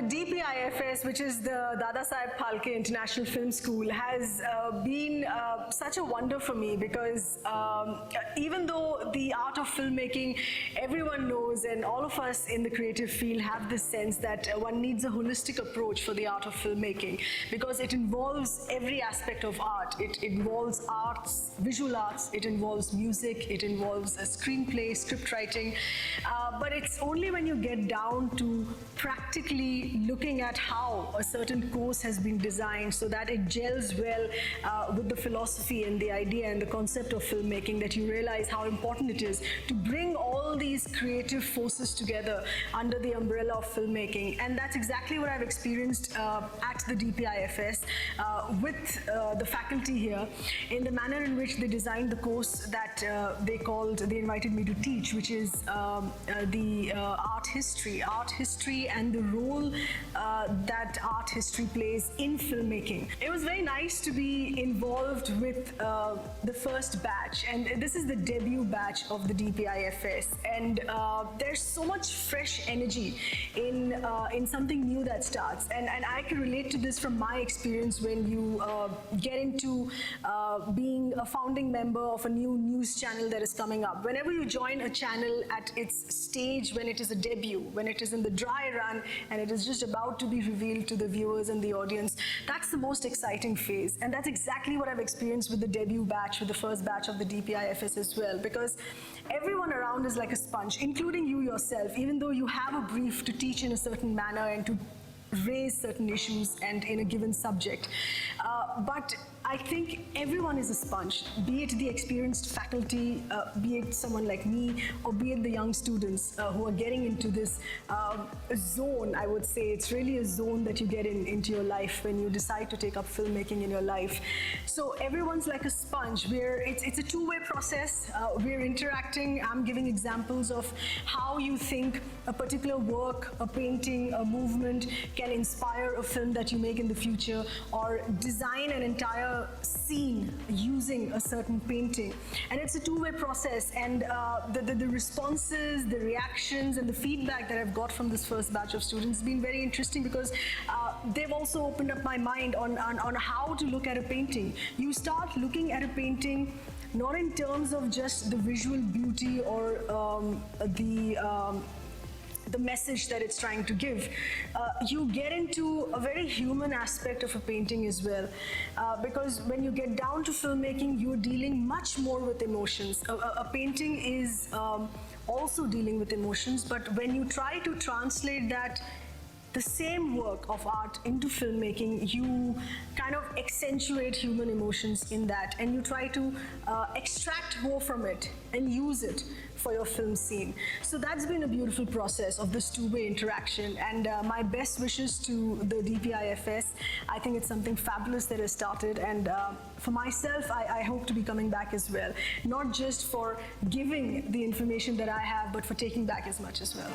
DPIFS, which is the Dada Saheb Phalke International Film School, has been such a wonder for me because even though the art of filmmaking, everyone knows, and all of us in the creative field have this sense that one needs a holistic approach for the art of filmmaking because it involves every aspect of art. It involves arts, visual arts, it involves music, it involves a screenplay, script writing, but it's only when you get down to practically looking at how a certain course has been designed so that it gels well with the philosophy and the idea and the concept of filmmaking that you realize how important it is to bring all these creative forces together under the umbrella of filmmaking. And that's exactly what I've experienced at the DPIFS with the faculty here, in the manner in which they designed the course that they invited me to teach, which is the art history and the role that art history plays in filmmaking. It was very nice to be involved with the first batch, and this is the debut batch of the DPIFS, and there's so much fresh energy in something new that starts, and I can relate to this from my experience when you get into being a founding member of a new news channel that is coming up. Whenever you join a channel at its stage, when it is a debut, when it is in the dry run and it is just about to be revealed to the viewers and the audience, that's the most exciting phase. And that's exactly what I've experienced with the debut batch, with the first batch of the DPIFS as well, because everyone around is like a sponge, including you yourself, even though you have a brief to teach in a certain manner and to raise certain issues and in a given subject. But I think everyone is a sponge, be it the experienced faculty, be it someone like me, or be it the young students who are getting into this zone. I would say it's really a zone that you get into your life when you decide to take up filmmaking in your life. So everyone's like a sponge, where it's a two-way process. We're interacting. I'm giving examples of how you think a particular work, a painting, a movement can inspire a film that you make in the future, or design an entire scene using a certain painting. And it's a two-way process, and the responses, the reactions and the feedback that I've got from this first batch of students has been very interesting, because they've also opened up my mind on how to look at a painting. You start looking at a painting not in terms of just the visual beauty or the message that it's trying to give. You get into a very human aspect of a painting as well, because when you get down to filmmaking, you're dealing much more with emotions. A painting is also dealing with emotions, but when you try to translate that, the same work of art into filmmaking, you kind of accentuate human emotions in that, and you try to extract more from it and use it for your film scene. So that's been a beautiful process of this two-way interaction, and my best wishes to the DPIFS. I think it's something fabulous that has started, and for myself, I hope to be coming back as well, not just for giving the information that I have, but for taking back as much as well.